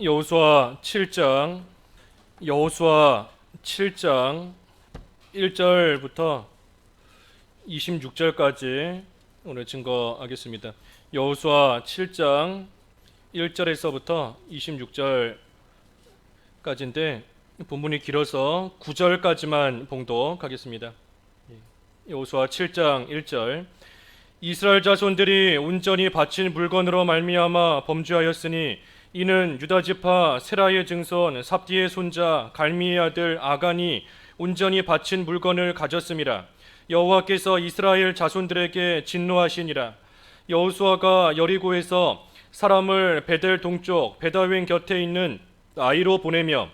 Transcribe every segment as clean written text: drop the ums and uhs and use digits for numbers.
여호수아 7장 1절부터 26절까지 오늘 증거하겠습니다. 여호수아 7장 1절에서부터 26절까지인데 본문이 길어서 9절까지만 봉독하겠습니다. 여호수아 7장 1절 이스라엘 자손들이 온전히 바친 물건으로 말미암아 범죄하였으니 이는 유다 지파 세라의 증손 삽디의 손자 갈미의 아들 아간이 온전히 바친 물건을 가졌음이라. 여호와께서 이스라엘 자손들에게 진노하시니라. 여호수아가 여리고에서 사람을 베델 동쪽 베다웬 곁에 있는 아이로 보내며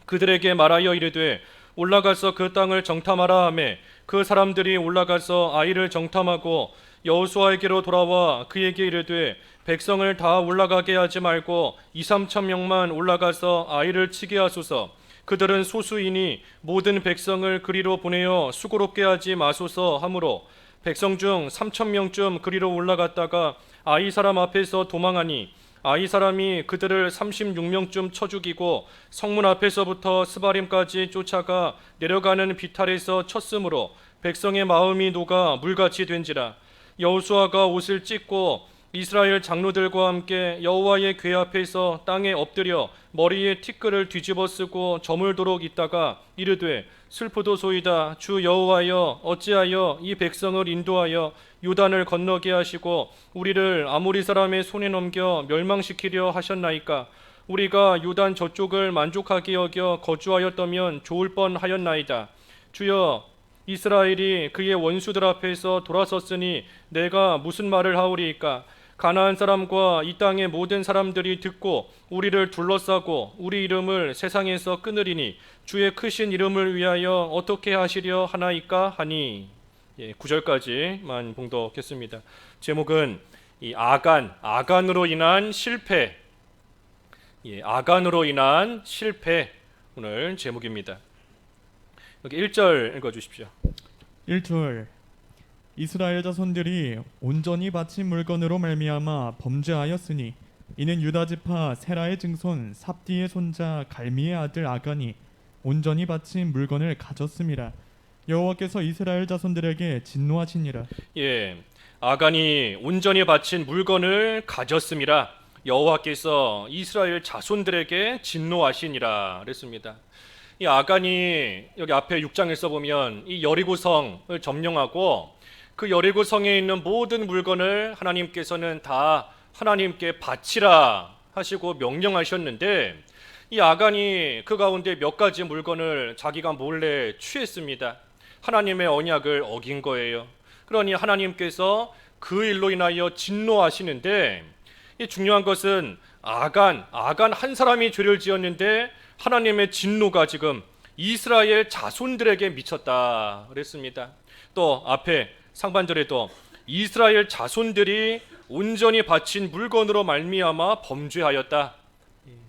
그들에게 말하여 이르되 올라가서 그 땅을 정탐하라 하매 그 사람들이 올라가서 아이를 정탐하고 여호수아에게로 돌아와 그에게 이르되 백성을 다 올라가게 하지 말고 2-3천 명만 올라가서 아이를 치게 하소서. 그들은 소수이니 모든 백성을 그리로 보내어 수고롭게 하지 마소서 하므로 백성 중 3천 명쯤 그리로 올라갔다가 아이 사람 앞에서 도망하니 아이 사람이 그들을 36명쯤 쳐 죽이고 성문 앞에서부터 스바림까지 쫓아가 내려가는 비탈에서 쳤으므로 백성의 마음이 녹아 물같이 된지라. 여호수아가 옷을 찢고 이스라엘 장로들과 함께 여호와의 궤 앞에서 땅에 엎드려 머리에 티끌을 뒤집어 쓰고 저물도록 있다가 이르되 슬프도소이다. 주 여호와여 어찌하여 이 백성을 인도하여 요단을 건너게 하시고 우리를 아모리 사람의 손에 넘겨 멸망시키려 하셨나이까. 우리가 요단 저쪽을 만족하게 여겨 거주하였다면 좋을 뻔하였나이다. 주여 이스라엘이 그의 원수들 앞에서 돌아섰으니 내가 무슨 말을 하오리이까. 가나안 사람과 이 땅의 모든 사람들이 듣고 우리를 둘러싸고 우리 이름을 세상에서 끊으리니 주의 크신 이름을 위하여 어떻게 하시려 하나이까 하니. 9절까지만 봉독했습니다. 제목은 이 아간으로 인한 실패. 아간으로 인한 실패 오늘 제목입니다. 여기 1절 읽어주십시오. 1절 이스라엘 자손들이 온전히 바친 물건으로 말미암아 범죄하였으니 이는 유다 지파 세라의 증손 삽디의 손자 갈미의 아들 아간이 온전히 바친 물건을 가졌음이라. 여호와께서 이스라엘 자손들에게 진노하시니라. 아간이 온전히 바친 물건을 가졌음이라. 여호와께서 이스라엘 자손들에게 진노하시니라 그랬습니다. 이 아간이 여기 앞에 6장에서 보면 이 여리고성을 점령하고 그 여리고성에 있는 모든 물건을 하나님께서는 다 하나님께 바치라 하시고 명령하셨는데 이 아간이 그 가운데 몇 가지 물건을 자기가 몰래 취했습니다. 하나님의 언약을 어긴 거예요. 그러니 하나님께서 그 일로 인하여 진노하시는데 이 중요한 것은 아간 한 사람이 죄를 지었는데 하나님의 진노가 지금 이스라엘 자손들에게 미쳤다 그랬습니다. 또 앞에 상반절에도 이스라엘 자손들이 온전히 바친 물건으로 말미암아 범죄하였다.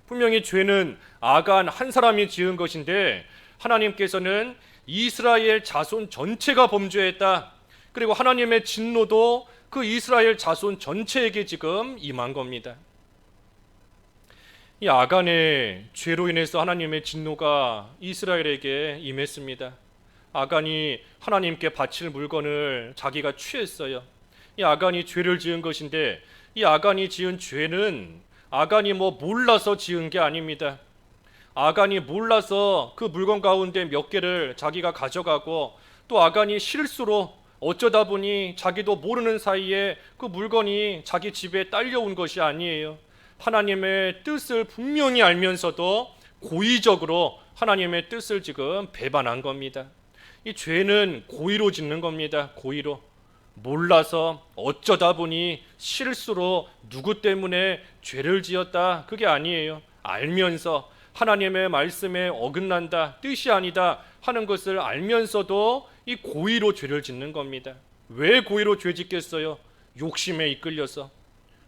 분명히 죄는 아간 한 사람이 지은 것인데 하나님께서는 이스라엘 자손 전체가 범죄했다. 그리고 하나님의 진노도 그 이스라엘 자손 전체에게 지금 임한 겁니다. 이 아간의 죄로 인해서 하나님의 진노가 이스라엘에게 임했습니다. 아간이 하나님께 바칠 물건을 자기가 취했어요. 이 아간이 죄를 지은 것인데 이 아간이 지은 죄는 아간이 몰라서 지은 게 아닙니다. 아간이 몰라서 그 물건 가운데 몇 개를 자기가 가져가고 또 아간이 실수로 어쩌다 보니 자기도 모르는 사이에 그 물건이 자기 집에 딸려온 것이 아니에요. 하나님의 뜻을 분명히 알면서도 고의적으로 하나님의 뜻을 지금 배반한 겁니다. 이 죄는 고의로 짓는 겁니다. 고의로. 몰라서 어쩌다 보니 실수로 누구 때문에 죄를 지었다 그게 아니에요. 알면서 하나님의 말씀에 어긋난다, 뜻이 아니다 하는 것을 알면서도 이 고의로 죄를 짓는 겁니다. 왜 고의로 죄 짓겠어요? 욕심에 이끌려서.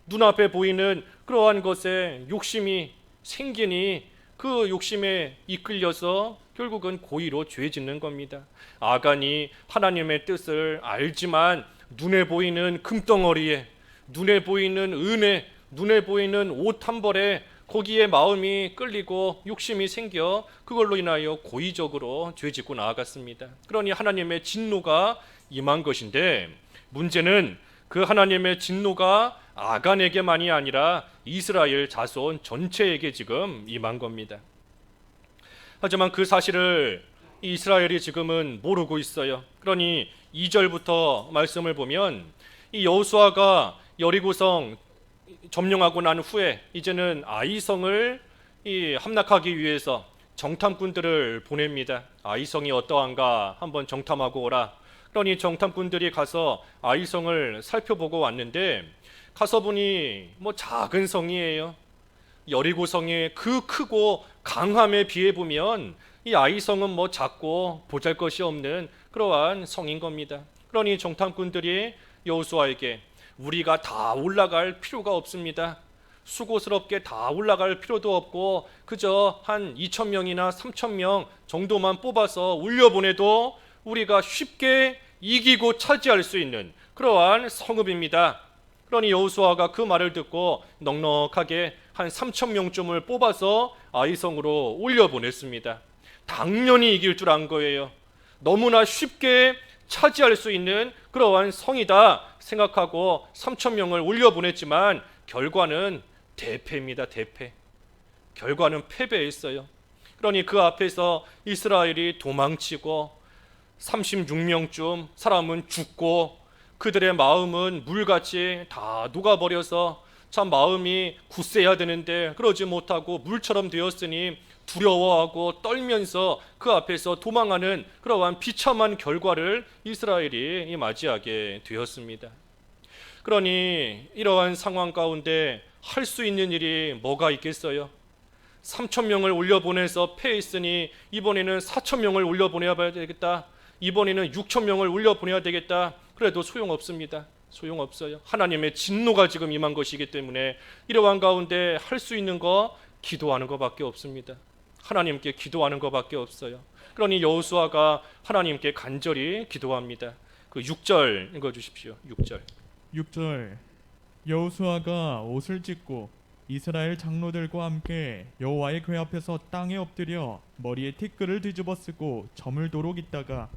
눈앞에 보이는 그러한 것에 욕심이 생기니 그 욕심에 이끌려서 결국은 고의로 죄 짓는 겁니다. 아간이 하나님의 뜻을 알지만 눈에 보이는 금덩어리에, 눈에 보이는 은혜, 눈에 보이는 옷 한 벌에 거기에 마음이 끌리고 욕심이 생겨 그걸로 인하여 고의적으로 죄짓고 나아갔습니다. 그러니 하나님의 진노가 임한 것인데, 문제는 그 하나님의 진노가 아간에게만이 아니라 이스라엘 자손 전체에게 지금 임한 겁니다. 하지만 그 사실을 이스라엘이 지금은 모르고 있어요. 그러니 2절부터 말씀을 보면 이 여호수아가 여리고성 점령하고 난 후에 이제는 아이성을 함락하기 위해서 정탐꾼들을 보냅니다. 아이성이 어떠한가 한번 정탐하고 오라. 그러니 정탐꾼들이 가서 아이성을 살펴보고 왔는데, 가서 보니 작은 성이에요. 여리고성의 그 크고 강함에 비해 보면 이 아이성은 작고 보잘것이 없는 그러한 성인 겁니다. 그러니 정탐꾼들이 여호수아에게 우리가 다 올라갈 필요가 없습니다. 수고스럽게 다 올라갈 필요도 없고 그저 한 2,000명이나 3,000명 정도만 뽑아서 올려보내도 우리가 쉽게 이기고 차지할 수 있는 그러한 성읍입니다. 그러니 여호수아가 그 말을 듣고 넉넉하게 한 3,000명쯤을 뽑아서 아이성으로 올려보냈습니다. 당연히 이길 줄 안 거예요. 너무나 쉽게 차지할 수 있는 그러한 성이다 생각하고 3,000명을 올려보냈지만 결과는 대패입니다. 대패. 결과는 패배했어요. 그러니 그 앞에서 이스라엘이 도망치고 36명쯤 사람은 죽고 그들의 마음은 물같이 다 녹아버려서 참 마음이 굳세야 되는데 그러지 못하고 물처럼 되었으니 두려워하고 떨면서 그 앞에서 도망하는 그러한 비참한 결과를 이스라엘이 맞이하게 되었습니다. 그러니 이러한 상황 가운데 할 수 있는 일이 뭐가 있겠어요? 3,000명을 올려보내서 패했으니 이번에는 4,000명을 올려보내야 되겠다. 이번에는 6,000명을 올려보내야 되겠다. 그래도 소용없습니다. 소용없어요. 하나님의 진노가 지금 임한 것이기 때문에 이러한 가운데 할 수 있는 거 기도하는 것밖에 없습니다. 하나님께 기도하는 것밖에 없어요. 그러니 여호수아가 하나님께 간절히 기도합니다. 그 6절 읽어주십시오. 6절. 6절 여호수아가 옷을 찢고 이스라엘 장로들과 함께 여호와의 궤 앞에서 땅에 엎드려 머리에 티끌을 뒤집어 쓰고 저물도록 있다가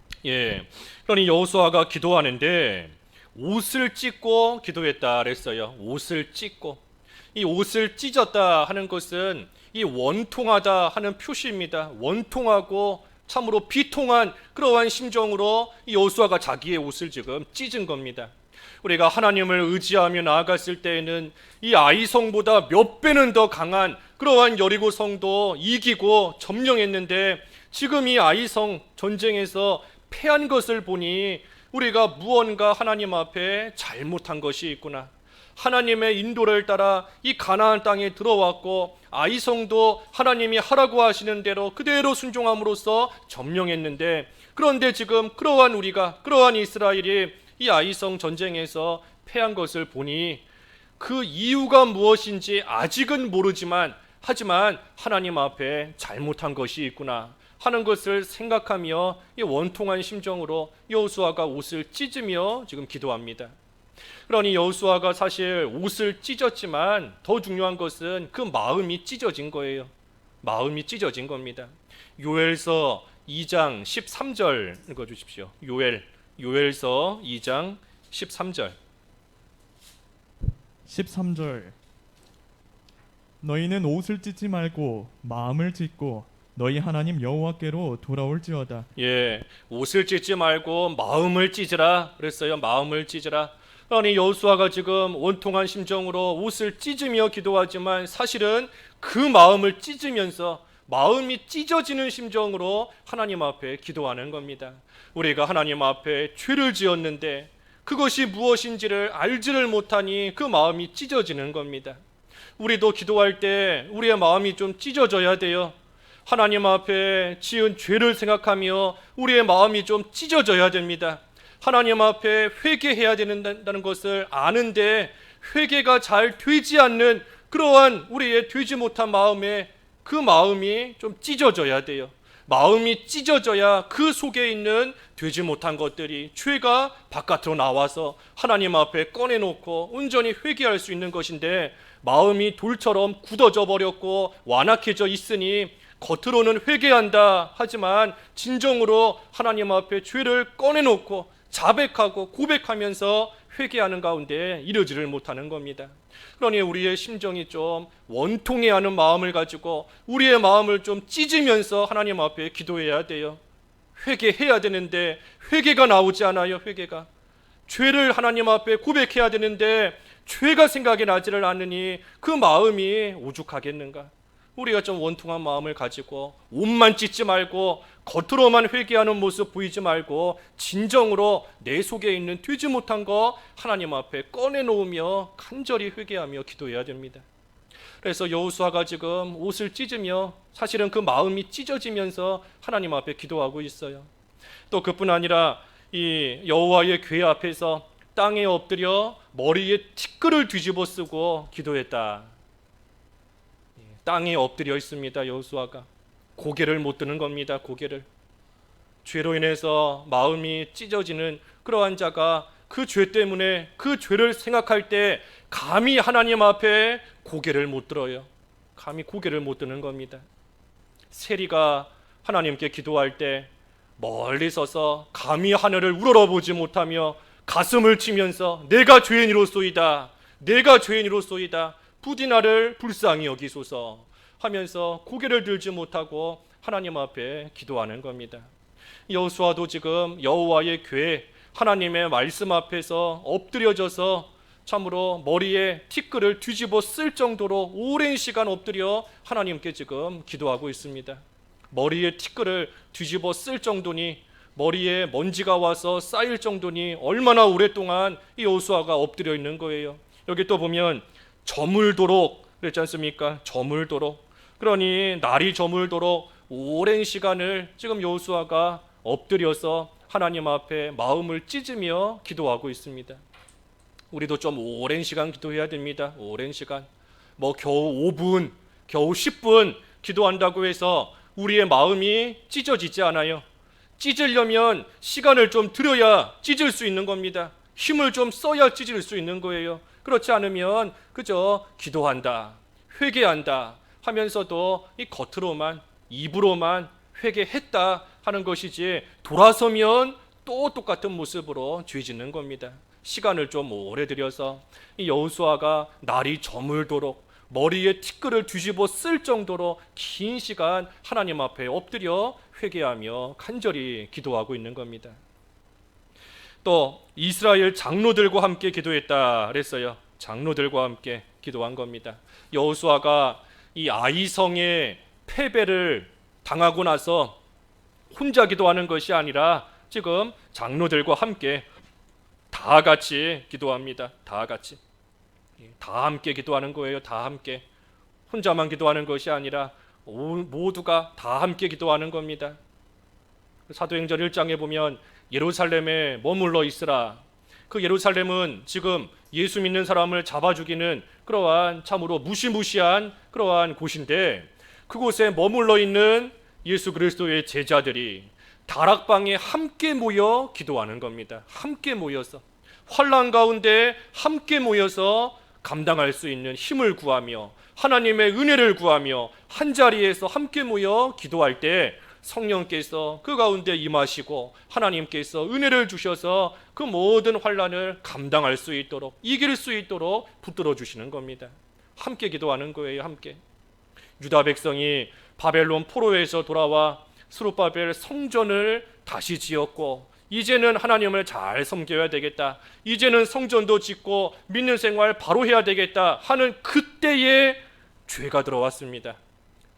그러니 여호수아가 기도하는데 옷을 찢고 기도했다 그랬어요. 옷을 찢고. 이 옷을 찢었다 하는 것은 이 원통하다 하는 표시입니다. 원통하고 참으로 비통한 그러한 심정으로 이 여호수아가 자기의 옷을 지금 찢은 겁니다. 우리가 하나님을 의지하며 나아갔을 때에는 이 아이성보다 몇 배는 더 강한 그러한 여리고성도 이기고 점령했는데 지금 이 아이성 전쟁에서 패한 것을 보니 우리가 무언가 하나님 앞에 잘못한 것이 있구나. 하나님의 인도를 따라 이 가나안 땅에 들어왔고 아이성도 하나님이 하라고 하시는 대로 그대로 순종함으로써 점령했는데, 그런데 지금 그러한 이스라엘이 이 아이성 전쟁에서 패한 것을 보니 그 이유가 무엇인지 아직은 모르지만 하지만 하나님 앞에 잘못한 것이 있구나 하는 것을 생각하며 이 원통한 심정으로 여호수아가 옷을 찢으며 지금 기도합니다. 그러니 여호수아가 사실 옷을 찢었지만 더 중요한 것은 그 마음이 찢어진 거예요. 마음이 찢어진 겁니다. 요엘서 2장 13절 읽어주십시오. 요엘서 2장 13절. 13절 너희는 옷을 찢지 말고 마음을 찢고 너희 하나님 여호와께로 돌아올지어다. 옷을 찢지 말고 마음을 찢으라 그랬어요. 마음을 찢으라. 그러니 여호수아가 지금 원통한 심정으로 옷을 찢으며 기도하지만 사실은 그 마음을 찢으면서 마음이 찢어지는 심정으로 하나님 앞에 기도하는 겁니다. 우리가 하나님 앞에 죄를 지었는데 그것이 무엇인지를 알지를 못하니 그 마음이 찢어지는 겁니다. 우리도 기도할 때 우리의 마음이 좀 찢어져야 돼요. 하나님 앞에 지은 죄를 생각하며 우리의 마음이 좀 찢어져야 됩니다. 하나님 앞에 회개해야 된다는 것을 아는데 회개가 잘 되지 않는 그러한 우리의 되지 못한 마음에 그 마음이 좀 찢어져야 돼요. 마음이 찢어져야 그 속에 있는 되지 못한 것들이 죄가 바깥으로 나와서 하나님 앞에 꺼내놓고 온전히 회개할 수 있는 것인데 마음이 돌처럼 굳어져 버렸고 완악해져 있으니 겉으로는 회개한다 하지만 진정으로 하나님 앞에 죄를 꺼내놓고 자백하고 고백하면서 회개하는 가운데 이르지를 못하는 겁니다. 그러니 우리의 심정이 좀 원통해하는 마음을 가지고 우리의 마음을 좀 찢으면서 하나님 앞에 기도해야 돼요. 회개해야 되는데 회개가 나오지 않아요. 회개가 죄를 하나님 앞에 고백해야 되는데 죄가 생각이 나지를 않으니 그 마음이 오죽하겠는가. 우리가 좀 원통한 마음을 가지고 옷만 찢지 말고 겉으로만 회개하는 모습 보이지 말고 진정으로 내 속에 있는 되지 못한 거 하나님 앞에 꺼내놓으며 간절히 회개하며 기도해야 됩니다. 그래서 여호수아가 지금 옷을 찢으며 사실은 그 마음이 찢어지면서 하나님 앞에 기도하고 있어요. 또 그뿐 아니라 이 여호와의 궤 앞에서 땅에 엎드려 머리에 티끌을 뒤집어 쓰고 기도했다. 땅에 엎드려 있습니다. 여호수아가 고개를 못 드는 겁니다. 고개를. 죄로 인해서 마음이 찢어지는 그러한 자가 그 죄 때문에 그 죄를 생각할 때 감히 하나님 앞에 고개를 못 들어요. 감히 고개를 못 드는 겁니다. 세리가 하나님께 기도할 때 멀리 서서 감히 하늘을 우러러보지 못하며 가슴을 치면서 내가 죄인이로소이다. 내가 죄인이로소이다. 부디 나를 불쌍히 여기소서 하면서 고개를 들지 못하고 하나님 앞에 기도하는 겁니다. 여호수아도 지금 여호와의 궤 하나님의 말씀 앞에서 엎드려져서 참으로 머리에 티끌을 뒤집어 쓸 정도로 오랜 시간 엎드려 하나님께 지금 기도하고 있습니다. 머리에 티끌을 뒤집어 쓸 정도니 머리에 먼지가 와서 쌓일 정도니 얼마나 오랫동안 이 여호수아가 엎드려 있는 거예요. 여기 또 보면 저물도록 그랬지 않습니까? 저물도록. 그러니 날이 저물도록 오랜 시간을 지금 여호수아가 엎드려서 하나님 앞에 마음을 찢으며 기도하고 있습니다. 우리도 좀 오랜 시간 기도해야 됩니다. 오랜 시간. 뭐 겨우 5분, 겨우 10분 기도한다고 해서 우리의 마음이 찢어지지 않아요. 찢으려면 시간을 좀 들여야 찢을 수 있는 겁니다. 힘을 좀 써야 찢을 수 있는 거예요. 그렇지 않으면 그저 기도한다, 회개한다 하면서도 이 겉으로만 입으로만 회개했다 하는 것이지 돌아서면 또 똑같은 모습으로 죄 짓는 겁니다. 시간을 좀 오래 들여서 이 여호수아가 날이 저물도록 머리에 티끌을 뒤집어 쓸 정도로 긴 시간 하나님 앞에 엎드려 회개하며 간절히 기도하고 있는 겁니다. 또 이스라엘 장로들과 함께 기도했다 그랬어요. 장로들과 함께 기도한 겁니다. 여호수아가 이 아이성의 패배를 당하고 나서 혼자 기도하는 것이 아니라 지금 장로들과 함께 다 같이 기도합니다. 다 같이. 다 함께 기도하는 거예요. 다 함께. 혼자만 기도하는 것이 아니라 모두가 다 함께 기도하는 겁니다. 사도행전 1장에 보면 예루살렘에 머물러 있으라. 그 예루살렘은 지금 예수 믿는 사람을 잡아 죽이는 그러한 참으로 무시무시한 그러한 곳인데 그곳에 머물러 있는 예수 그리스도의 제자들이 다락방에 함께 모여 기도하는 겁니다. 함께 모여서 환난 가운데 함께 모여서 감당할 수 있는 힘을 구하며 하나님의 은혜를 구하며 한자리에서 함께 모여 기도할 때 성령께서 그 가운데 임하시고 하나님께서 은혜를 주셔서 그 모든 환난을 감당할 수 있도록 이길 수 있도록 붙들어 주시는 겁니다. 함께 기도하는 거예요. 함께. 유다 백성이 바벨론 포로에서 돌아와 스룹바벨 성전을 다시 지었고 이제는 하나님을 잘 섬겨야 되겠다. 이제는 성전도 짓고 믿는 생활 바로 해야 되겠다 하는 그때에 죄가 들어왔습니다.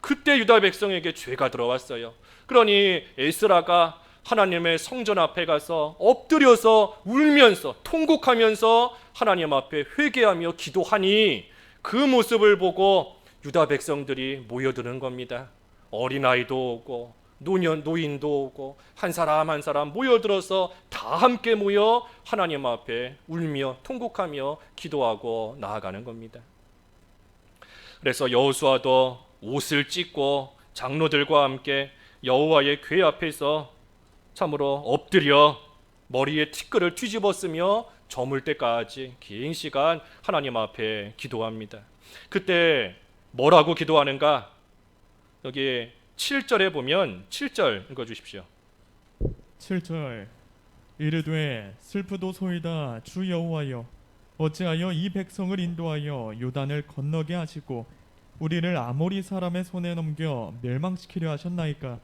그때 유다 백성에게 죄가 들어왔어요. 그러니 에스라가 하나님의 성전 앞에 가서 엎드려서 울면서 통곡하면서 하나님 앞에 회개하며 기도하니 그 모습을 보고 유다 백성들이 모여드는 겁니다. 어린아이도 오고 노인도 오고 한 사람 한 사람 모여들어서 다 함께 모여 하나님 앞에 울며 통곡하며 기도하고 나아가는 겁니다. 그래서 여호수아도 옷을 찢고 장로들과 함께 여호와의 궤 앞에서 참으로 엎드려 머리에 티끌을 뒤집어 쓰며 저물 때까지 긴 시간 하나님 앞에 기도합니다. 그때 뭐라고 기도하는가? 여기 7절에 보면 7절 읽어주십시오. 7절 이르되 슬프도소이다 주 여호와여 어찌하여 이 백성을 인도하여 요단을 건너게 하시고 우리를 아모리 사람의 손에 넘겨 멸망시키려 하셨나이까.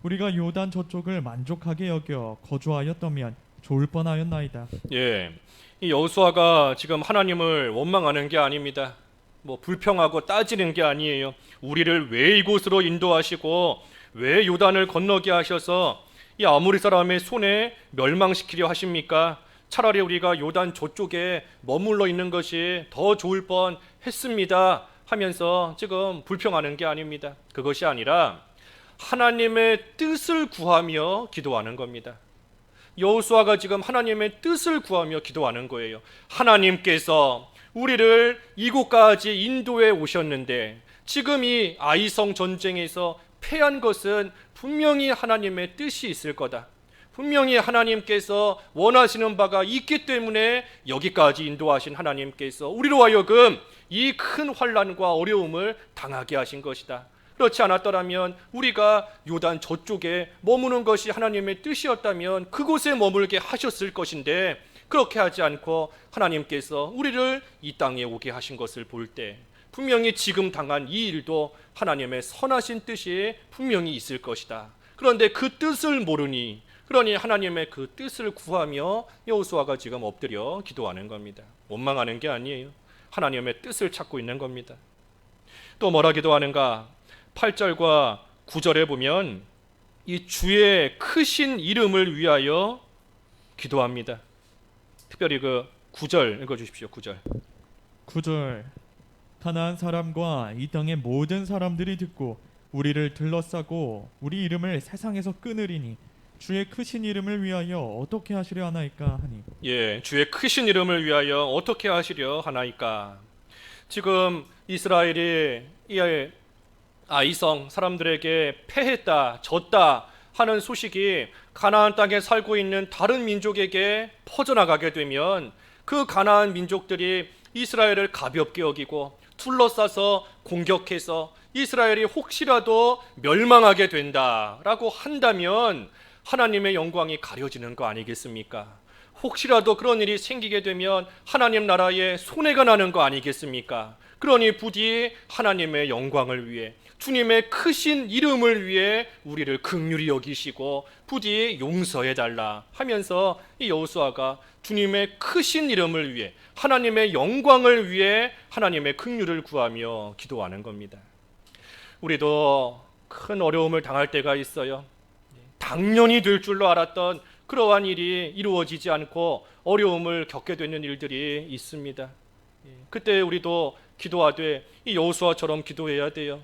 우리가 요단 저쪽을 만족하게 여겨 거주하였다면 좋을 뻔하였나이다. 예, 이 여호수아가 지금 하나님을 원망하는 게 아닙니다. 뭐 불평하고 따지는 게 아니에요. 우리를 왜 이곳으로 인도하시고 왜 요단을 건너게 하셔서 이 아모리 사람의 손에 멸망시키려 하십니까? 차라리 우리가 요단 저쪽에 머물러 있는 것이 더 좋을 뻔 했습니다 하면서 지금 불평하는 게 아닙니다. 그것이 아니라 하나님의 뜻을 구하며 기도하는 겁니다. 여호수아가 지금 하나님의 뜻을 구하며 기도하는 거예요. 하나님께서 우리를 이곳까지 인도해 오셨는데 지금 이 아이성 전쟁에서 패한 것은 분명히 하나님의 뜻이 있을 거다. 분명히 하나님께서 원하시는 바가 있기 때문에 여기까지 인도하신 하나님께서 우리로 하여금 이 큰 환난과 어려움을 당하게 하신 것이다. 그렇지 않았더라면 우리가 요단 저쪽에 머무는 것이 하나님의 뜻이었다면 그곳에 머물게 하셨을 것인데 그렇게 하지 않고 하나님께서 우리를 이 땅에 오게 하신 것을 볼 때 분명히 지금 당한 이 일도 하나님의 선하신 뜻이 분명히 있을 것이다. 그런데 그 뜻을 모르니 그러니 하나님의 그 뜻을 구하며 여호수아가 지금 엎드려 기도하는 겁니다. 원망하는 게 아니에요. 하나님의 뜻을 찾고 있는 겁니다. 또 뭐라 기도하는가? 8절과 9절에 보면 이 주의 크신 이름을 위하여 기도합니다. 특별히 그 9절 읽어주십시오. 9절. 9절 가나안 사람과 이 땅의 모든 사람들이 듣고 우리를 들러싸고 우리 이름을 세상에서 끊으리니 주의 크신 이름을 위하여 어떻게 하시려 하나이까 하니. 예, 주의 크신 이름을 위하여 어떻게 하시려 하나이까. 지금 이스라엘이 이 아이성 사람들에게 패했다, 졌다 하는 소식이 가나안 땅에 살고 있는 다른 민족에게 퍼져나가게 되면 그 가나안 민족들이 이스라엘을 가볍게 여기고 둘러싸서 공격해서 이스라엘이 혹시라도 멸망하게 된다라고 한다면 하나님의 영광이 가려지는 거 아니겠습니까? 혹시라도 그런 일이 생기게 되면 하나님 나라에 손해가 나는 거 아니겠습니까? 그러니 부디 하나님의 영광을 위해 주님의 크신 이름을 위해 우리를 긍휼히 여기시고 부디 용서해 달라 하면서 이 여호수아가 주님의 크신 이름을 위해 하나님의 영광을 위해 하나님의 긍휼을 구하며 기도하는 겁니다. 우리도 큰 어려움을 당할 때가 있어요. 당연히 될 줄로 알았던 그러한 일이 이루어지지 않고 어려움을 겪게 되는 일들이 있습니다. 그때 우리도 기도하되 이 여호수아처럼 기도해야 돼요.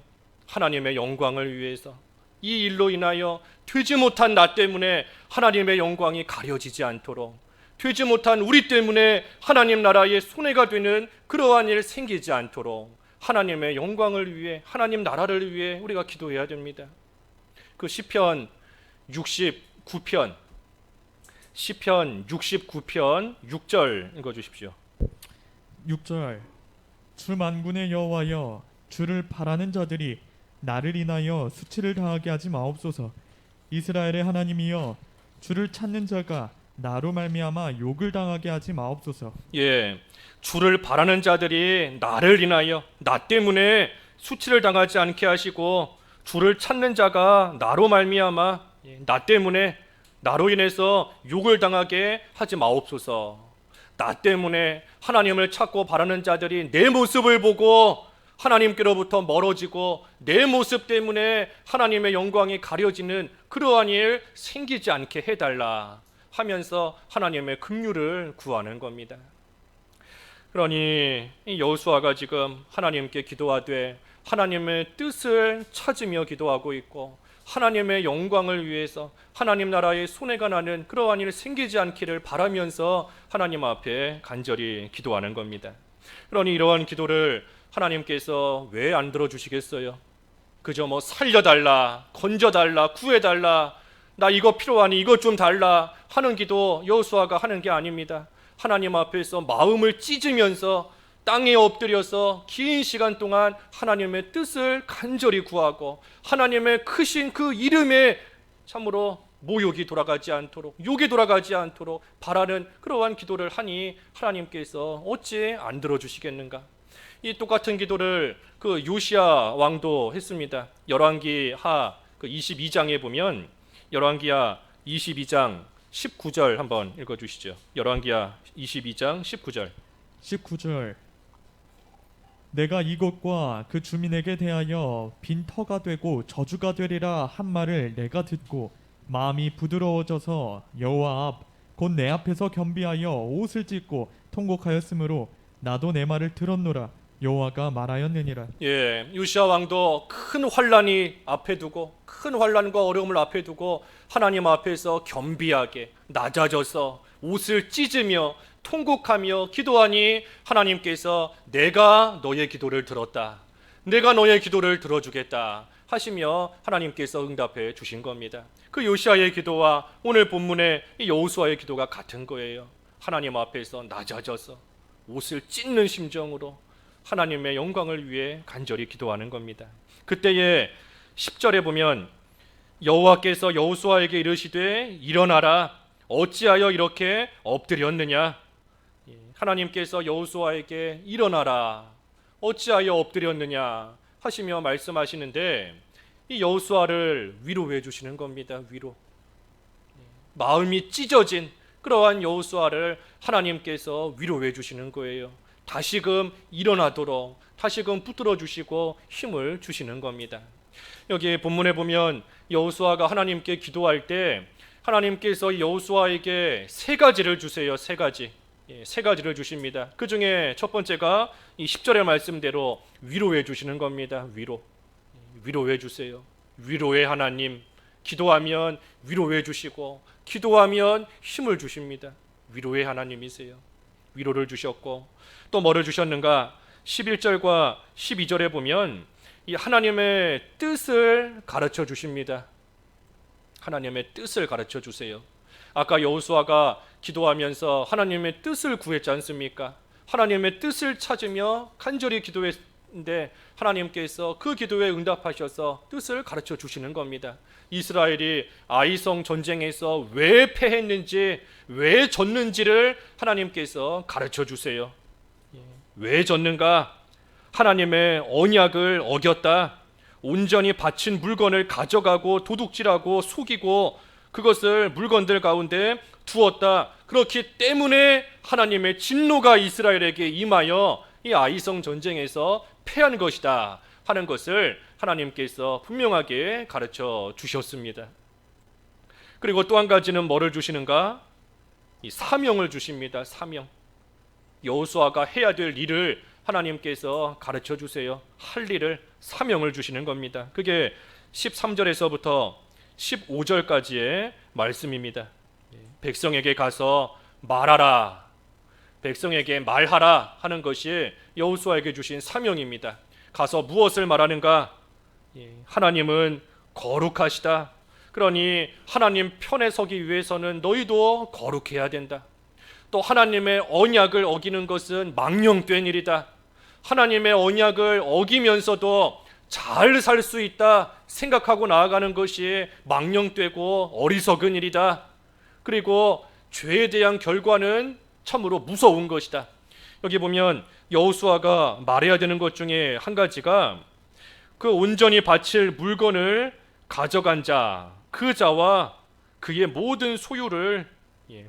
하나님의 영광을 위해서 이 일로 인하여 되지 못한 나 때문에 하나님의 영광이 가려지지 않도록 되지 못한 우리 때문에 하나님 나라에 손해가 되는 그러한 일 생기지 않도록 하나님의 영광을 위해 하나님 나라를 위해 우리가 기도해야 됩니다. 그 시편 69편 6절 읽어주십시오. 6절 주 만군의 여호와여 주를 바라는 자들이 나를 인하여 수치를 당하게 하지 마옵소서. 이스라엘의 하나님이여 주를 찾는 자가 나로 말미암아 욕을 당하게 하지 마옵소서. 예, 주를 바라는 자들이 나를 인하여 나 때문에 수치를 당하지 않게 하시고 주를 찾는 자가 나로 말미암아 나 때문에 나로 인해서 욕을 당하게 하지 마옵소서. 나 때문에 하나님을 찾고 바라는 자들이 내 모습을 보고 하나님께로부터 멀어지고 내 모습 때문에 하나님의 영광이 가려지는 그러한 일 생기지 않게 해달라 하면서 하나님의 긍휼을 구하는 겁니다. 그러니 여호수아가 지금 하나님께 기도하되 하나님의 뜻을 찾으며 기도하고 있고 하나님의 영광을 위해서 하나님 나라의 손해가 나는 그러한 일 생기지 않기를 바라면서 하나님 앞에 간절히 기도하는 겁니다. 그러니 이러한 기도를 하나님께서 왜 안 들어주시겠어요? 그저 뭐 살려달라, 건져달라, 구해달라, 나 이거 필요하니 이것 좀 달라 하는 기도 여호수아가 하는 게 아닙니다. 하나님 앞에서 마음을 찢으면서 땅에 엎드려서 긴 시간 동안 하나님의 뜻을 간절히 구하고 하나님의 크신 그 이름에 참으로 모욕이 돌아가지 않도록, 욕이 돌아가지 않도록 바라는 그러한 기도를 하니 하나님께서 어찌 안 들어주시겠는가? 이 똑같은 기도를 그 요시야 왕도 했습니다. 열왕기하 그 22장에 보면 열왕기하 22장 19절 한번 읽어주시죠. 열왕기하 22장 19절. 19절. 내가 이곳과 그 주민에게 대하여 빈터가 되고 저주가 되리라 한 말을 내가 듣고 마음이 부드러워져서 여호와 앞 곧 내 앞에서 겸비하여 옷을 찢고 통곡하였으므로 나도 내 말을 들었노라. 여호와가 말하였느니라. 예, 요시야 왕도 큰 환란이 앞에 두고 큰 환란과 어려움을 앞에 두고 하나님 앞에서 겸비하게 낮아져서 옷을 찢으며 통곡하며 기도하니 하나님께서 내가 너의 기도를 들었다. 내가 너의 기도를 들어주겠다 하시며 하나님께서 응답해 주신 겁니다. 그 요시야의 기도와 오늘 본문의 이 여호수아의 기도가 같은 거예요. 하나님 앞에서 낮아져서 옷을 찢는 심정으로 하나님의 영광을 위해 간절히 기도하는 겁니다. 그때에 10절에 보면 여호와께서 여호수아에게 이르시되 일어나라 어찌하여 이렇게 엎드렸느냐. 하나님께서 여호수아에게 일어나라 어찌하여 엎드렸느냐 하시며 말씀하시는데 이 여호수아를 위로해 주시는 겁니다. 위로. 마음이 찢어진 그러한 여호수아를 하나님께서 위로해 주시는 거예요. 다시금 일어나도록 다시금 붙들어 주시고 힘을 주시는 겁니다. 여기 본문에 보면 여호수아가 하나님께 기도할 때 하나님께서 여호수아에게 세 가지를 주세요. 세 가지. 세 가지를 주십니다. 그 중에 첫 번째가 이 10절의 말씀대로 위로해 주시는 겁니다. 위로해 주세요. 위로의 하나님. 기도하면 위로해 주시고 기도하면 힘을 주십니다. 위로의 하나님이세요. 위로를 주셨고 또 뭐를 주셨는가? 11절과 12절에 보면 이 하나님의 뜻을 가르쳐 주십니다. 하나님의 뜻을 가르쳐 주세요. 아까 여호수아가 기도하면서 하나님의 뜻을 구했지 않습니까? 하나님의 뜻을 찾으며 간절히 기도했는데 하나님께서 그 기도에 응답하셔서 뜻을 가르쳐 주시는 겁니다. 이스라엘이 아이성 전쟁에서 왜 패했는지, 왜 졌는지를 하나님께서 가르쳐 주세요. 왜 졌는가? 하나님의 언약을 어겼다. 온전히 바친 물건을 가져가고 도둑질하고 속이고 그것을 물건들 가운데 두었다. 그렇기 때문에 하나님의 진노가 이스라엘에게 임하여 이 아이성 전쟁에서 패한 것이다 하는 것을 하나님께서 분명하게 가르쳐 주셨습니다. 그리고 또 한 가지는 뭐를 주시는가? 이 사명을 주십니다. 사명. 여호수아가 해야 될 일을 하나님께서 가르쳐 주세요. 할 일을, 사명을 주시는 겁니다. 그게 13절에서부터 15절까지의 말씀입니다. 백성에게 가서 말하라, 백성에게 말하라 하는 것이 여호수아에게 주신 사명입니다. 가서 무엇을 말하는가? 하나님은 거룩하시다. 그러니 하나님 편에 서기 위해서는 너희도 거룩해야 된다. 또 하나님의 언약을 어기는 것은 망령된 일이다. 하나님의 언약을 어기면서도 잘 살 수 있다 생각하고 나아가는 것이 망령되고 어리석은 일이다. 그리고 죄에 대한 결과는 참으로 무서운 것이다. 여기 보면 여호수아가 말해야 되는 것 중에 한 가지가 그 온전히 바칠 물건을 가져간 자, 그 자와 그의 모든 소유를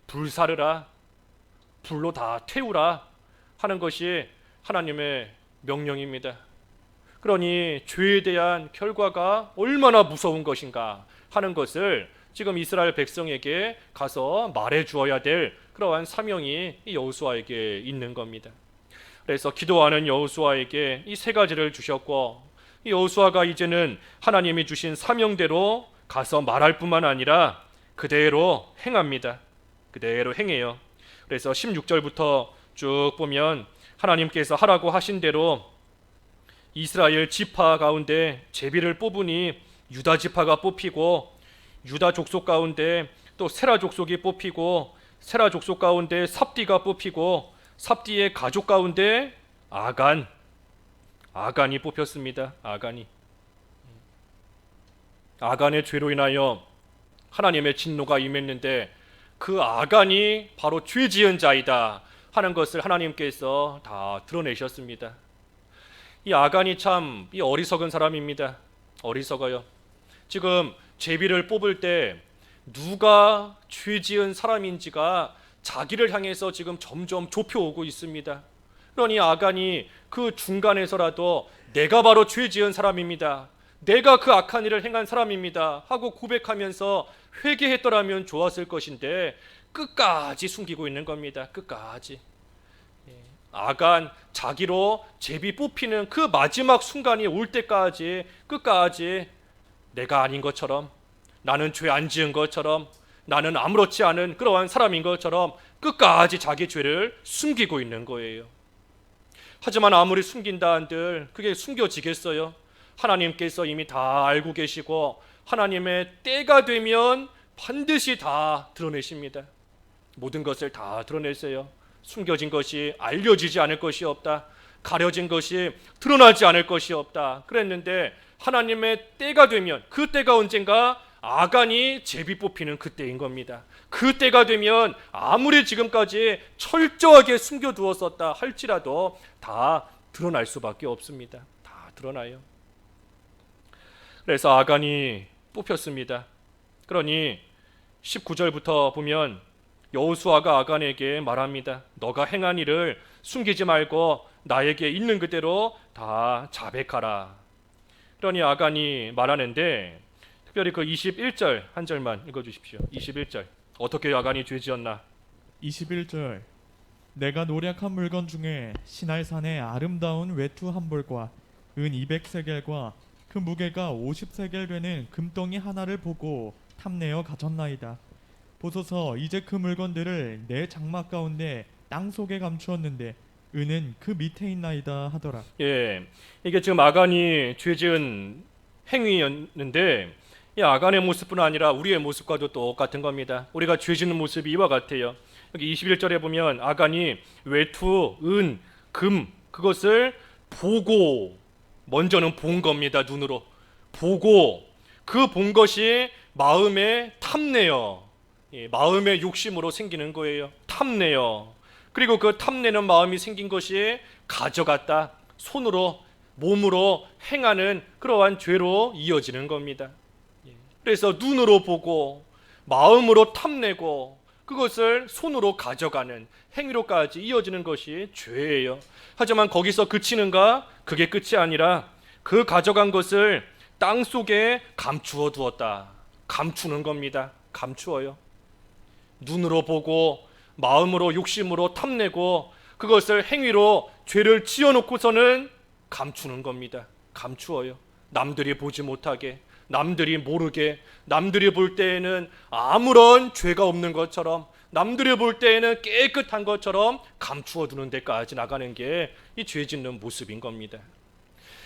불사르라, 불로 다 태우라 하는 것이 하나님의 명령입니다. 그러니 죄에 대한 결과가 얼마나 무서운 것인가 하는 것을 지금 이스라엘 백성에게 가서 말해 주어야 될 그러한 사명이 이 여호수아에게 있는 겁니다. 그래서 기도하는 여호수아에게 이 세 가지를 주셨고, 이 여호수아가 이제는 하나님이 주신 사명대로 가서 말할 뿐만 아니라 그대로 행합니다. 그대로 행해요. 그래서 16절부터 쭉 보면 하나님께서 하라고 하신 대로 이스라엘 지파 가운데 제비를 뽑으니 유다 지파가 뽑히고, 유다 족속 가운데 또 세라 족속이 뽑히고, 세라 족속 가운데 삽디가 뽑히고, 삽디의 가족 가운데 아간이 뽑혔습니다. 아간의 죄로 인하여 하나님의 진노가 임했는데 그 아간이 바로 죄 지은 자이다 하는 것을 하나님께서 다 드러내셨습니다. 이 아간이 참 어리석은 사람입니다. 어리석어요. 지금 제비를 뽑을 때 누가 죄 지은 사람인지가 자기를 향해서 지금 점점 좁혀오고 있습니다. 그러니 아간이 그 중간에서라도 내가 바로 죄 지은 사람입니다, 내가 그 악한 일을 행한 사람입니다 하고 고백하면서 회개했더라면 좋았을 것인데 끝까지 숨기고 있는 겁니다. 끝까지. 아간 자기로 제비 뽑히는 그 마지막 순간이 올 때까지 끝까지 내가 아닌 것처럼, 나는 죄 안 지은 것처럼, 나는 아무렇지 않은 그러한 사람인 것처럼 끝까지 자기 죄를 숨기고 있는 거예요. 하지만 아무리 숨긴다 한들 그게 숨겨지겠어요? 하나님께서 이미 다 알고 계시고 하나님의 때가 되면 반드시 다 드러내십니다. 모든 것을 다 드러내세요. 숨겨진 것이 알려지지 않을 것이 없다, 가려진 것이 드러나지 않을 것이 없다 그랬는데 하나님의 때가 되면, 그 때가 언젠가 아간이 제비 뽑히는 그때인 겁니다. 그 때가 되면 아무리 지금까지 철저하게 숨겨두었었다 할지라도 다 드러날 수밖에 없습니다. 다 드러나요. 그래서 아간이 뽑혔습니다. 그러니 19절부터 보면 여호수아가 아간에게 말합니다. 너가 행한 일을 숨기지 말고 나에게 있는 그대로 다 자백하라. 그러니 아간이 말하는데 특별히 그 21절 한 절만 읽어주십시오. 21절 어떻게 아간이 죄지었나? 21절 내가 노력한 물건 중에 시날산의 아름다운 외투 한 벌과 은 200세겔과 그 무게가 50세겔 되는 금덩이 하나를 보고 탐내어 가졌나이다. 보소서 이제 그 물건들을 내 장막 가운데 땅 속에 감추었는데 은은 그 밑에 있나이다 하더라. 이게 지금 아간이 죄지은 행위였는데 이 아간의 모습뿐 아니라 우리의 모습과도 똑같은 겁니다. 우리가 죄지는 모습이 이와 같아요. 여기 21절에 보면 아간이 외투, 은, 금 그것을 보고, 먼저는 본 겁니다. 눈으로 보고 그 본 것이 마음에 탐내어, 마음의 욕심으로 생기는 거예요. 탐내어. 그리고 그 탐내는 마음이 생긴 것이 가져갔다, 손으로 몸으로 행하는 그러한 죄로 이어지는 겁니다. 그래서 눈으로 보고 마음으로 탐내고 그것을 손으로 가져가는 행위로까지 이어지는 것이 죄예요. 하지만 거기서 그치는가? 그게 끝이 아니라 그 가져간 것을 땅 속에 감추어 두었다. 감추는 겁니다. 감추어요. 눈으로 보고 마음으로 욕심으로 탐내고 그것을 행위로 죄를 지어놓고서는 감추는 겁니다. 감추어요. 남들이 보지 못하게, 남들이 모르게, 남들이 볼 때에는 아무런 죄가 없는 것처럼, 남들이 볼 때에는 깨끗한 것처럼 감추어 두는 데까지 나가는 게 이 죄 짓는 모습인 겁니다.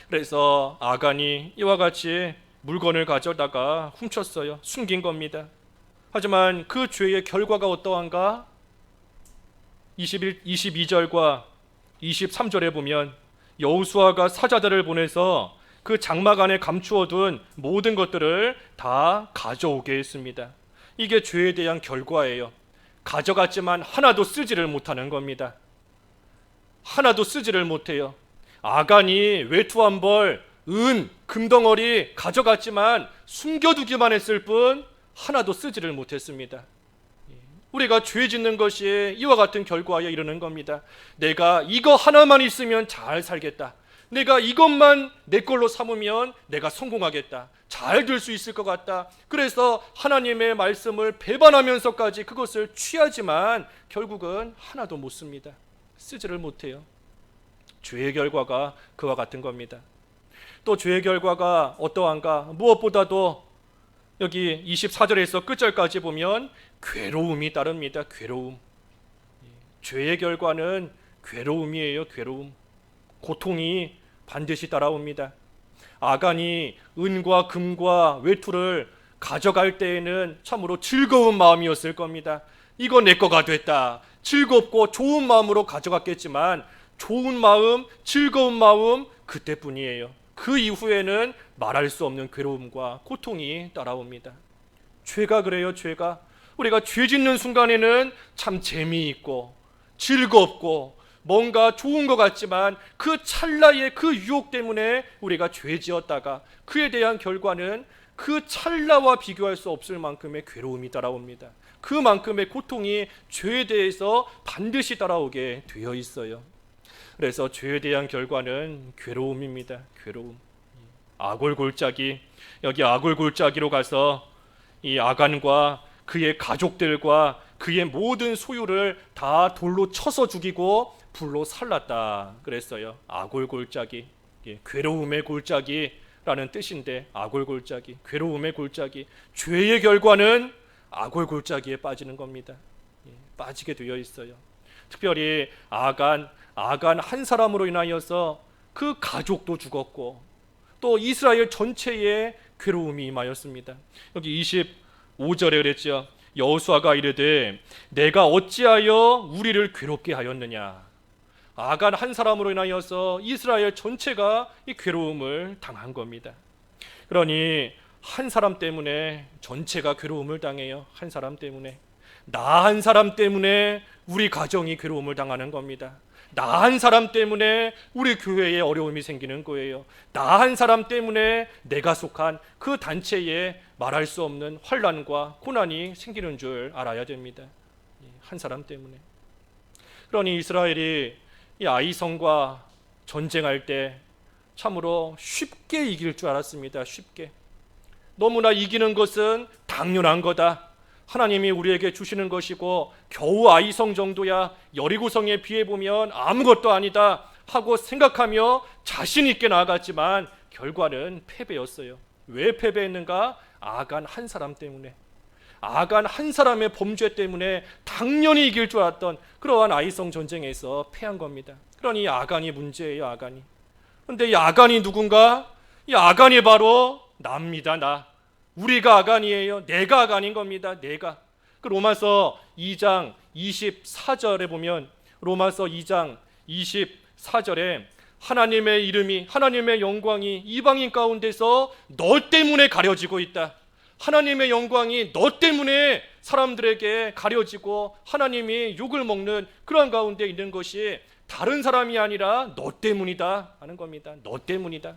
그래서 아간이 이와 같이 물건을 가져다가 훔쳤어요. 숨긴 겁니다. 하지만 그 죄의 결과가 어떠한가? 22절과 23절에 보면 여호수아가 사자들을 보내서 그 장막 안에 감추어둔 모든 것들을 다 가져오게 했습니다. 이게 죄에 대한 결과예요. 가져갔지만 하나도 쓰지를 못하는 겁니다. 하나도 쓰지를 못해요. 아간이 외투 한 벌, 은, 금덩어리 가져갔지만 숨겨두기만 했을 뿐 하나도 쓰지를 못했습니다. 우리가 죄 짓는 것이 이와 같은 결과에 이르는 겁니다. 내가 이거 하나만 있으면 잘 살겠다, 내가 이것만 내 걸로 삼으면 내가 성공하겠다, 잘 될 수 있을 것 같다. 그래서 하나님의 말씀을 배반하면서까지 그것을 취하지만 결국은 하나도 못 씁니다. 쓰지를 못해요. 죄의 결과가 그와 같은 겁니다. 또 죄의 결과가 어떠한가? 무엇보다도 여기 24절에서 끝절까지 보면 괴로움이 따릅니다. 괴로움. 죄의 결과는 괴로움이에요. 괴로움. 고통이 반드시 따라옵니다. 아간이 은과 금과 외투를 가져갈 때에는 참으로 즐거운 마음이었을 겁니다. 이거 내 거가 됐다. 즐겁고 좋은 마음으로 가져갔겠지만 좋은 마음, 즐거운 마음 그때뿐이에요. 그 이후에는 말할 수 없는 괴로움과 고통이 따라옵니다. 죄가 그래요. 죄가 우리가 죄 짓는 순간에는 참 재미있고 즐겁고 뭔가 좋은 것 같지만 그 찰나의 그 유혹 때문에 우리가 죄 지었다가 그에 대한 결과는 그 찰나와 비교할 수 없을 만큼의 괴로움이 따라옵니다. 그만큼의 고통이 죄에 대해서 반드시 따라오게 되어 있어요. 그래서 죄에 대한 결과는 괴로움입니다. 괴로움. 아골골짜기, 여기 아골골짜기로 가서 이 아간과 그의 가족들과 그의 모든 소유를 다 돌로 쳐서 죽이고 불로 살랐다 그랬어요. 아골골짜기, 괴로움의 골짜기라는 뜻인데 아골골짜기, 괴로움의 골짜기. 죄의 결과는 아골골짜기에 빠지는 겁니다. 빠지게 되어 있어요. 특별히 아간 한 사람으로 인하여서 그 가족도 죽었고 또 이스라엘 전체에 괴로움이 임하였습니다. 여기 25절에 그랬죠. 여호수아가 이르되 내가 어찌하여 우리를 괴롭게 하였느냐. 아간 한 사람으로 인하여서 이스라엘 전체가 이 괴로움을 당한 겁니다. 그러니 한 사람 때문에 전체가 괴로움을 당해요. 한 사람 때문에. 나 한 사람 때문에 우리 가정이 괴로움을 당하는 겁니다. 나 한 사람 때문에 우리 교회에 어려움이 생기는 거예요. 나 한 사람 때문에 내가 속한 그 단체에 말할 수 없는 환난과 고난이 생기는 줄 알아야 됩니다. 한 사람 때문에. 그러니 이스라엘이 이 아이성과 전쟁할 때 참으로 쉽게 이길 줄 알았습니다. 쉽게. 너무나 이기는 것은 당연한 거다. 하나님이 우리에게 주시는 것이고 겨우 아이성 정도야 여리고성에 비해 보면 아무것도 아니다 하고 생각하며 자신 있게 나아갔지만 결과는 패배였어요. 왜 패배했는가? 아간 한 사람 때문에. 아간 한 사람의 범죄 때문에 당연히 이길 줄 알았던 그러한 아이성 전쟁에서 패한 겁니다. 그러니 아간이 문제예요. 아간이. 그런데 이 아간이 누군가? 이 아간이 바로 나입니다. 나. 우리가 아간이에요. 내가 아간인 겁니다. 내가. 그 로마서 2장 24절에 보면 로마서 2장 24절에 하나님의 이름이 하나님의 영광이 이방인 가운데서 너 때문에 가려지고 있다. 하나님의 영광이 너 때문에 사람들에게 가려지고 하나님이 욕을 먹는 그런 가운데 있는 것이 다른 사람이 아니라 너 때문이다 하는 겁니다. 너 때문이다.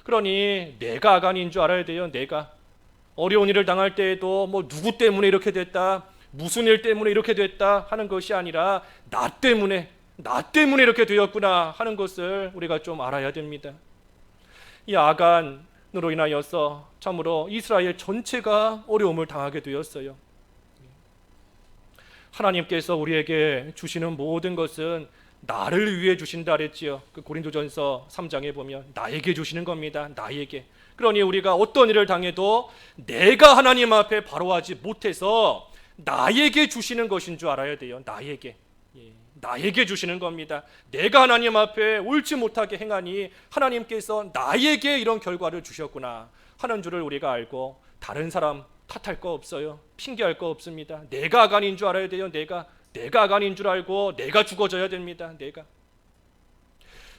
그러니 내가 아간인 줄 알아야 돼요. 내가. 어려운 일을 당할 때에도 뭐 누구 때문에 이렇게 됐다, 무슨 일 때문에 이렇게 됐다 하는 것이 아니라 나 때문에 이렇게 되었구나 하는 것을 우리가 좀 알아야 됩니다. 이 아간으로 인하여서 참으로 이스라엘 전체가 어려움을 당하게 되었어요. 하나님께서 우리에게 주시는 모든 것은 나를 위해 주신다 그랬지요. 그 고린도전서 3장에 보면 나에게 주시는 겁니다. 나에게. 그러니 우리가 어떤 일을 당해도 내가 하나님 앞에 바로하지 못해서 나에게 주시는 것인 줄 알아야 돼요. 나에게. 나에게 주시는 겁니다. 내가 하나님 앞에 옳지 못하게 행하니 하나님께서 나에게 이런 결과를 주셨구나 하는 줄을 우리가 알고 다른 사람 탓할 거 없어요. 핑계할 거 없습니다. 내가 아간인 줄 알아야 돼요. 내가 아간인 줄 알고 내가 죽어져야 됩니다. 내가.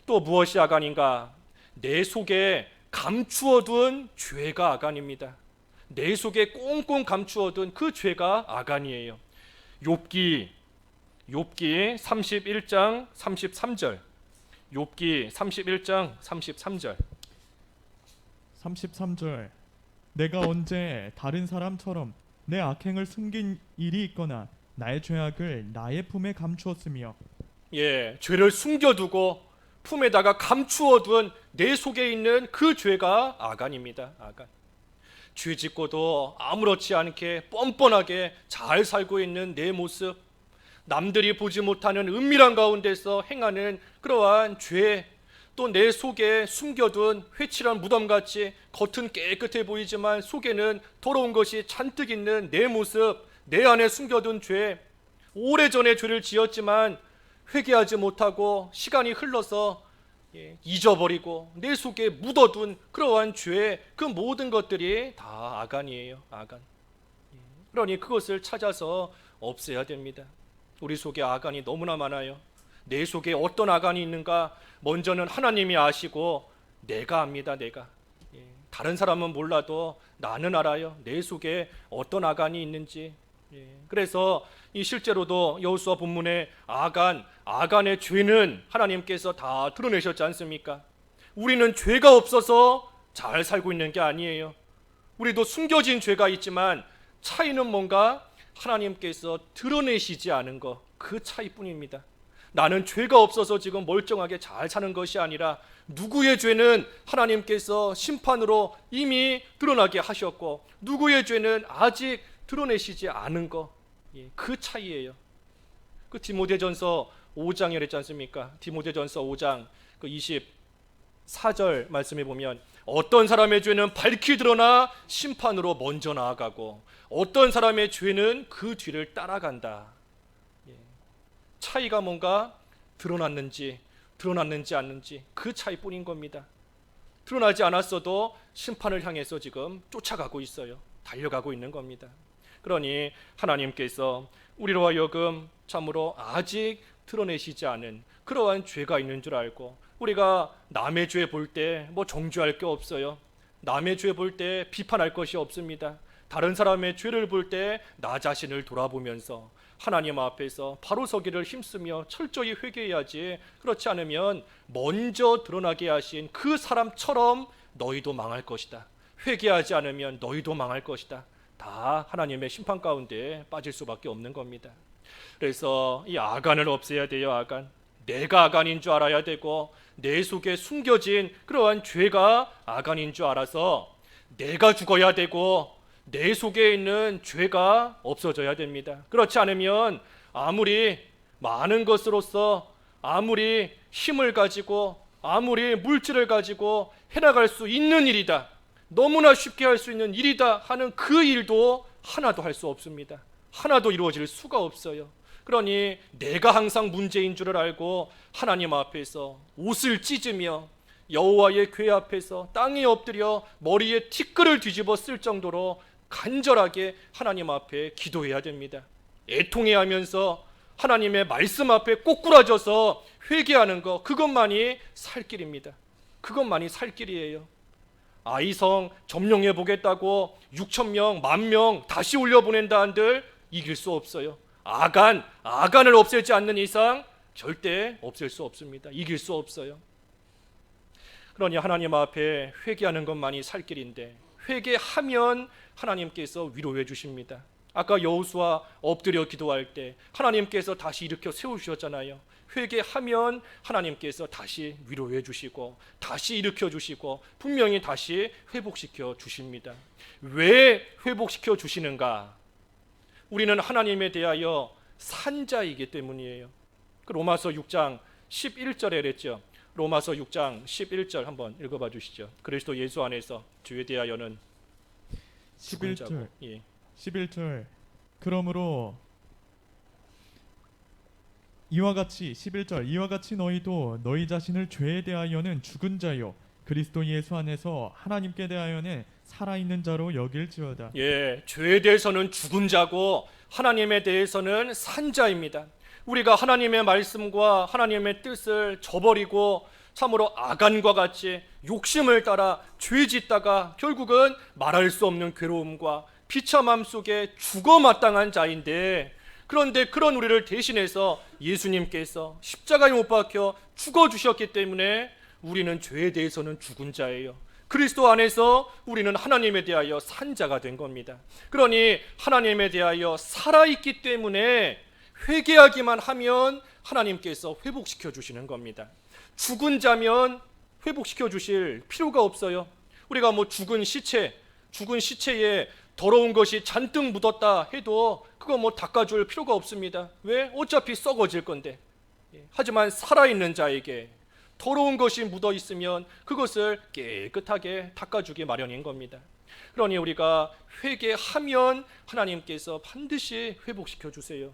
또 무엇이 아간인가? 내 속에 감추어둔 죄가 아간입니다. 내 속에 꽁꽁 감추어둔 그 죄가 아간이에요. 욥기 31장 33절. 욥기 31장 33절. 33절. 내가 언제 다른 사람처럼 내 악행을 숨긴 일이 있거나 나의 죄악을 나의 품에 감추었으며. 죄를 숨겨두고 품에다가 감추어둔 내 속에 있는 그 죄가 아간입니다. 아간. 죄 짓고도 아무렇지 않게 뻔뻔하게 잘 살고 있는 내 모습, 남들이 보지 못하는 은밀한 가운데서 행하는 그러한 죄, 또 내 속에 숨겨둔 회칠한 무덤같이 겉은 깨끗해 보이지만 속에는 더러운 것이 잔뜩 있는 내 모습, 내 안에 숨겨둔 죄, 오래전에 죄를 지었지만 회개하지 못하고 시간이 흘러서 잊어버리고 내 속에 묻어둔 그러한 죄, 그 모든 것들이 다 아간이에요. 아간. 그러니 그것을 찾아서 없애야 됩니다. 우리 속에 아간이 너무나 많아요. 내 속에 어떤 아간이 있는가 먼저는 하나님이 아시고 내가 압니다. 내가. 다른 사람은 몰라도 나는 알아요. 내 속에 어떤 아간이 있는지. 그래서 이 실제로도 여호수아 본문에 아간의 죄는 하나님께서 다 드러내셨지 않습니까? 우리는 죄가 없어서 잘 살고 있는 게 아니에요. 우리도 숨겨진 죄가 있지만 차이는 뭔가 하나님께서 드러내시지 않은 것, 그 차이뿐입니다. 나는 죄가 없어서 지금 멀쩡하게 잘 사는 것이 아니라 누구의 죄는 하나님께서 심판으로 이미 드러나게 하셨고 누구의 죄는 아직 드러내시지 않은 것, 그 차이예요. 그 디모데전서 5장에 그랬지 않습니까? 디모데전서 5장 그 24절 말씀해 보면 어떤 사람의 죄는 밝히 드러나 심판으로 먼저 나아가고 어떤 사람의 죄는 그 뒤를 따라간다. 차이가 뭔가 드러났는지 않는지 그 차이뿐인 겁니다. 드러나지 않았어도 심판을 향해서 지금 쫓아가고 있어요. 달려가고 있는 겁니다. 그러니 하나님께서 우리로 하여금 참으로 아직 드러내시지 않은 그러한 죄가 있는 줄 알고 우리가 남의 죄 볼 때 뭐 정죄할 게 없어요. 남의 죄 볼 때 비판할 것이 없습니다. 다른 사람의 죄를 볼 때 나 자신을 돌아보면서 하나님 앞에서 바로 서기를 힘쓰며 철저히 회개해야지. 그렇지 않으면 먼저 드러나게 하신 그 사람처럼 너희도 망할 것이다. 회개하지 않으면 너희도 망할 것이다. 다 하나님의 심판 가운데 빠질 수밖에 없는 겁니다. 그래서 이 아간을 없애야 돼요. 아간. 내가 아간인 줄 알아야 되고 내 속에 숨겨진 그러한 죄가 아간인 줄 알아서 내가 죽어야 되고 내 속에 있는 죄가 없어져야 됩니다. 그렇지 않으면 아무리 많은 것으로서 아무리 힘을 가지고 아무리 물질을 가지고 해나갈 수 있는 일이다, 너무나 쉽게 할 수 있는 일이다 하는 그 일도 하나도 할 수 없습니다. 하나도 이루어질 수가 없어요. 그러니 내가 항상 문제인 줄을 알고 하나님 앞에서 옷을 찢으며 여호와의 궤 앞에서 땅에 엎드려 머리에 티끌을 뒤집어 쓸 정도로 간절하게 하나님 앞에 기도해야 됩니다. 애통해야 하면서 하나님의 말씀 앞에 꼬꾸라져서 회개하는 것, 그것만이 살 길입니다. 그것만이 살 길이에요. 아이성 점령해 보겠다고 6,000명, 10,000명 다시 올려보낸다 한들 이길 수 없어요. 아간을 없애지 않는 이상 절대 없앨 수 없습니다. 이길 수 없어요. 그러니 하나님 앞에 회개하는 것만이 살 길인데 회개하면 하나님께서 위로해 주십니다. 아까 여호수아 엎드려 기도할 때 하나님께서 다시 일으켜 세우셨잖아요. 회개하면 하나님께서 다시 위로해 주시고 다시 일으켜 주시고 분명히 다시 회복시켜 주십니다. 왜 회복시켜 주시는가? 우리는 하나님에 대하여 산자이기 때문이에요. 그 로마서 6장 11절에 그랬죠. 로마서 6장 11절 한번 읽어봐 주시죠. 그리스도 예수 안에서 주에 대하여는 11절. 예. 11절. 그러므로 이와 같이 11절 이와 같이 너희도 너희 자신을 죄에 대하여는 죽은 자요 그리스도 예수 안에서 하나님께 대하여는 살아있는 자로 여길지어다. 예, 죄에 대해서는 죽은 자고 하나님에 대해서는 산 자입니다. 우리가 하나님의 말씀과 하나님의 뜻을 저버리고 참으로 아간과 같이 욕심을 따라 죄 짓다가 결국은 말할 수 없는 괴로움과 비참함 속에 죽어 마땅한 자인데, 그런데 그런 우리를 대신해서 예수님께서 십자가에 못 박혀 죽어 주셨기 때문에 우리는 죄에 대해서는 죽은 자예요. 그리스도 안에서 우리는 하나님에 대하여 산 자가 된 겁니다. 그러니 하나님에 대하여 살아있기 때문에 회개하기만 하면 하나님께서 회복시켜 주시는 겁니다. 죽은 자면 회복시켜 주실 필요가 없어요. 우리가 뭐 죽은 시체에 더러운 것이 잔뜩 묻었다 해도 그거 뭐 닦아줄 필요가 없습니다. 왜? 어차피 썩어질 건데. 하지만 살아있는 자에게 더러운 것이 묻어 있으면 그것을 깨끗하게 닦아주기 마련인 겁니다. 그러니 우리가 회개하면 하나님께서 반드시 회복시켜 주세요.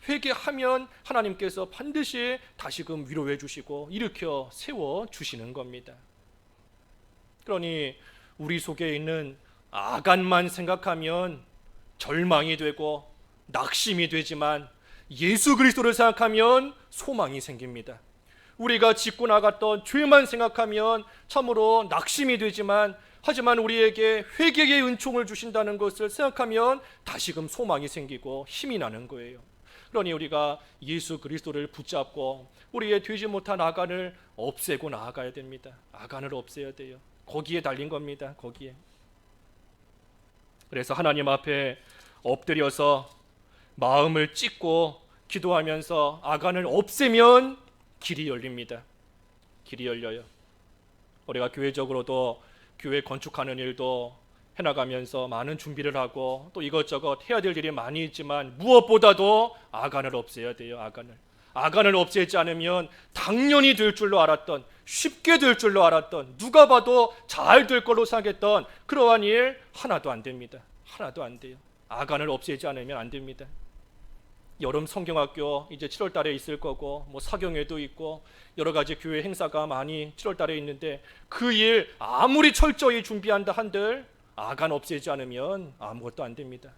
회개하면 하나님께서 반드시 다시금 위로해 주시고 일으켜 세워 주시는 겁니다. 그러니 우리 속에 있는 아간만 생각하면 절망이 되고 낙심이 되지만 예수 그리스도를 생각하면 소망이 생깁니다. 우리가 짓고 나갔던 죄만 생각하면 참으로 낙심이 되지만, 하지만 우리에게 회개의 은총을 주신다는 것을 생각하면 다시금 소망이 생기고 힘이 나는 거예요. 그러니 우리가 예수 그리스도를 붙잡고 우리의 되지 못한 아간을 없애고 나아가야 됩니다. 아간을 없애야 돼요. 거기에 달린 겁니다. 거기에. 그래서 하나님 앞에 엎드려서 마음을 찢고 기도하면서 아간을 없애면 길이 열립니다. 길이 열려요. 우리가 교회적으로도 교회 건축하는 일도 해나가면서 많은 준비를 하고 또 이것저것 해야 될 일이 많이 있지만, 무엇보다도 아간을 없애야 돼요. 아간을 없애지 않으면 당연히 될 줄로 알았던, 쉽게 될 줄로 알았던, 누가 봐도 잘 될 걸로 생각했던 그러한 일 하나도 안 됩니다. 하나도 안 돼요. 아간을 없애지 않으면 안 됩니다. 여름 성경학교 이제 7월 달에 있을 거고, 뭐 사경회도 있고 여러 가지 교회 행사가 많이 7월 달에 있는데, 그 일 아무리 철저히 준비한다 한들 아간 없애지 않으면 아무것도 안 됩니다.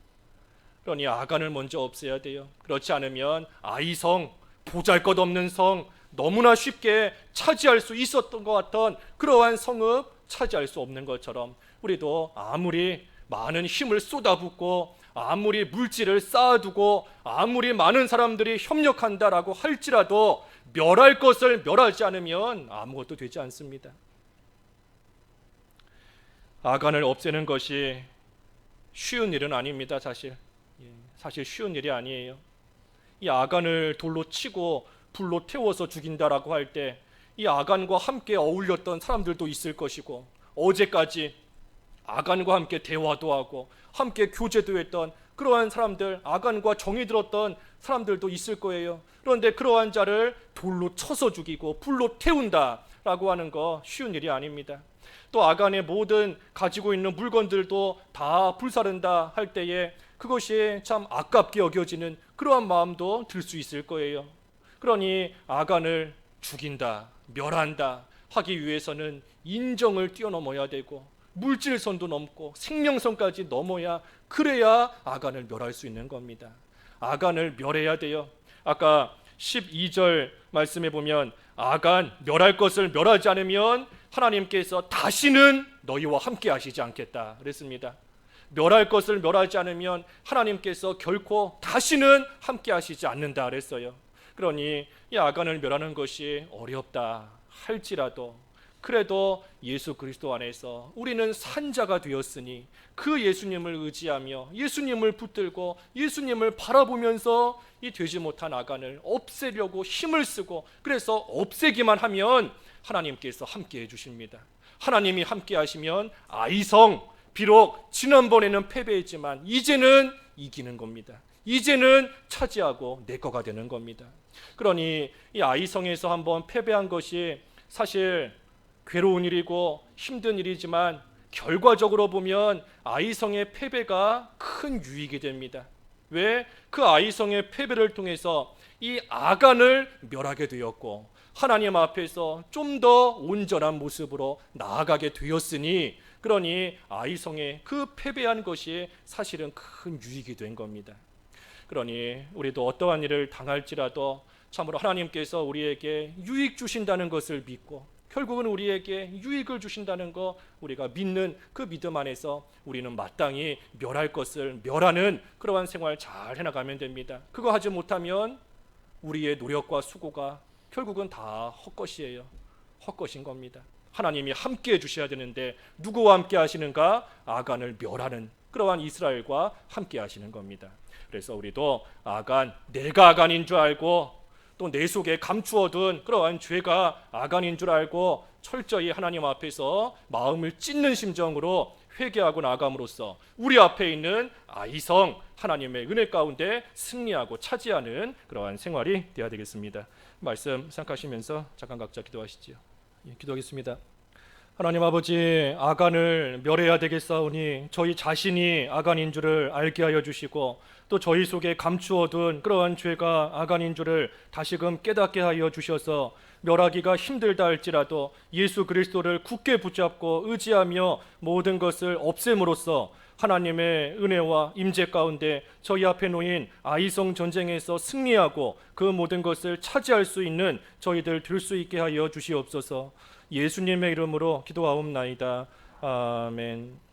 그러니 아간을 먼저 없애야 돼요. 그렇지 않으면 아이성, 보잘것없는 성, 너무나 쉽게 차지할 수 있었던 것 같던 그러한 성읍 차지할 수 없는 것처럼, 우리도 아무리 많은 힘을 쏟아붓고 아무리 물질을 쌓아두고 아무리 많은 사람들이 협력한다라고 할지라도 멸할 것을 멸하지 않으면 아무것도 되지 않습니다. 아간을 없애는 것이 쉬운 일은 아닙니다. 사실 쉬운 일이 아니에요. 이 아간을 돌로 치고 불로 태워서 죽인다라고 할 때 이 아간과 함께 어울렸던 사람들도 있을 것이고, 어제까지 아간과 함께 대화도 하고 함께 교제도 했던 그러한 사람들, 아간과 정이 들었던 사람들도 있을 거예요. 그런데 그러한 자를 돌로 쳐서 죽이고 불로 태운다라고 하는 거 쉬운 일이 아닙니다. 또 아간의 모든 가지고 있는 물건들도 다 불사른다 할 때에 그것이 참 아깝게 여겨지는 그러한 마음도 들 수 있을 거예요. 그러니 아간을 죽인다, 멸한다 하기 위해서는 인정을 뛰어넘어야 되고 물질선도 넘고 생명선까지 넘어야, 그래야 아간을 멸할 수 있는 겁니다. 아간을 멸해야 돼요. 아까 12절 말씀에 보면 아간 멸할 것을 멸하지 않으면 하나님께서 다시는 너희와 함께 하시지 않겠다 그랬습니다. 멸할 것을 멸하지 않으면 하나님께서 결코 다시는 함께 하시지 않는다 그랬어요. 그러니 이 아간을 멸하는 것이 어렵다 할지라도, 그래도 예수 그리스도 안에서 우리는 산자가 되었으니 그 예수님을 의지하며 예수님을 붙들고 예수님을 바라보면서 이 되지 못한 아간을 없애려고 힘을 쓰고, 그래서 없애기만 하면 하나님께서 함께 해주십니다. 하나님이 함께 하시면 아이성, 비록 지난번에는 패배했지만 이제는 이기는 겁니다. 이제는 차지하고 내 거가 되는 겁니다. 그러니 이 아이성에서 한번 패배한 것이 사실 괴로운 일이고 힘든 일이지만, 결과적으로 보면 아이성의 패배가 큰 유익이 됩니다. 왜? 그 아이성의 패배를 통해서 이 아간을 멸하게 되었고 하나님 앞에서 좀 더 온전한 모습으로 나아가게 되었으니, 그러니 아이성의 그 패배한 것이 사실은 큰 유익이 된 겁니다. 그러니 우리도 어떠한 일을 당할지라도 참으로 하나님께서 우리에게 유익 주신다는 것을 믿고, 결국은 우리에게 유익을 주신다는 거 우리가 믿는 그 믿음 안에서 우리는 마땅히 멸할 것을 멸하는 그러한 생활 잘 해나가면 됩니다. 그거 하지 못하면 우리의 노력과 수고가 결국은 다 헛것이에요. 헛것인 겁니다. 하나님이 함께 해주셔야 되는데 누구와 함께 하시는가? 아간을 멸하는 그러한 이스라엘과 함께 하시는 겁니다. 그래서 우리도 아간, 내가 아간인 줄 알고 또 내 속에 감추어둔 그러한 죄가 아간인 줄 알고 철저히 하나님 앞에서 마음을 찢는 심정으로 회개하고 나감으로써 우리 앞에 있는 아이성, 하나님의 은혜 가운데 승리하고 차지하는 그러한 생활이 되어야 되겠습니다. 말씀 생각하시면서 잠깐 각자 기도하시지요. 기도하겠습니다. 하나님 아버지, 아간을 멸해야 되겠사오니 저희 자신이 아간인 줄을 알게 하여 주시고, 또 저희 속에 감추어둔 그러한 죄가 아간인 줄을 다시금 깨닫게 하여 주셔서 멸하기가 힘들다 할지라도 예수 그리스도를 굳게 붙잡고 의지하며 모든 것을 없앰으로써 하나님의 은혜와 임재 가운데 저희 앞에 놓인 아이성 전쟁에서 승리하고 그 모든 것을 차지할 수 있는 저희들 될 수 있게 하여 주시옵소서. 예수님의 이름으로 기도하옵나이다. 아멘.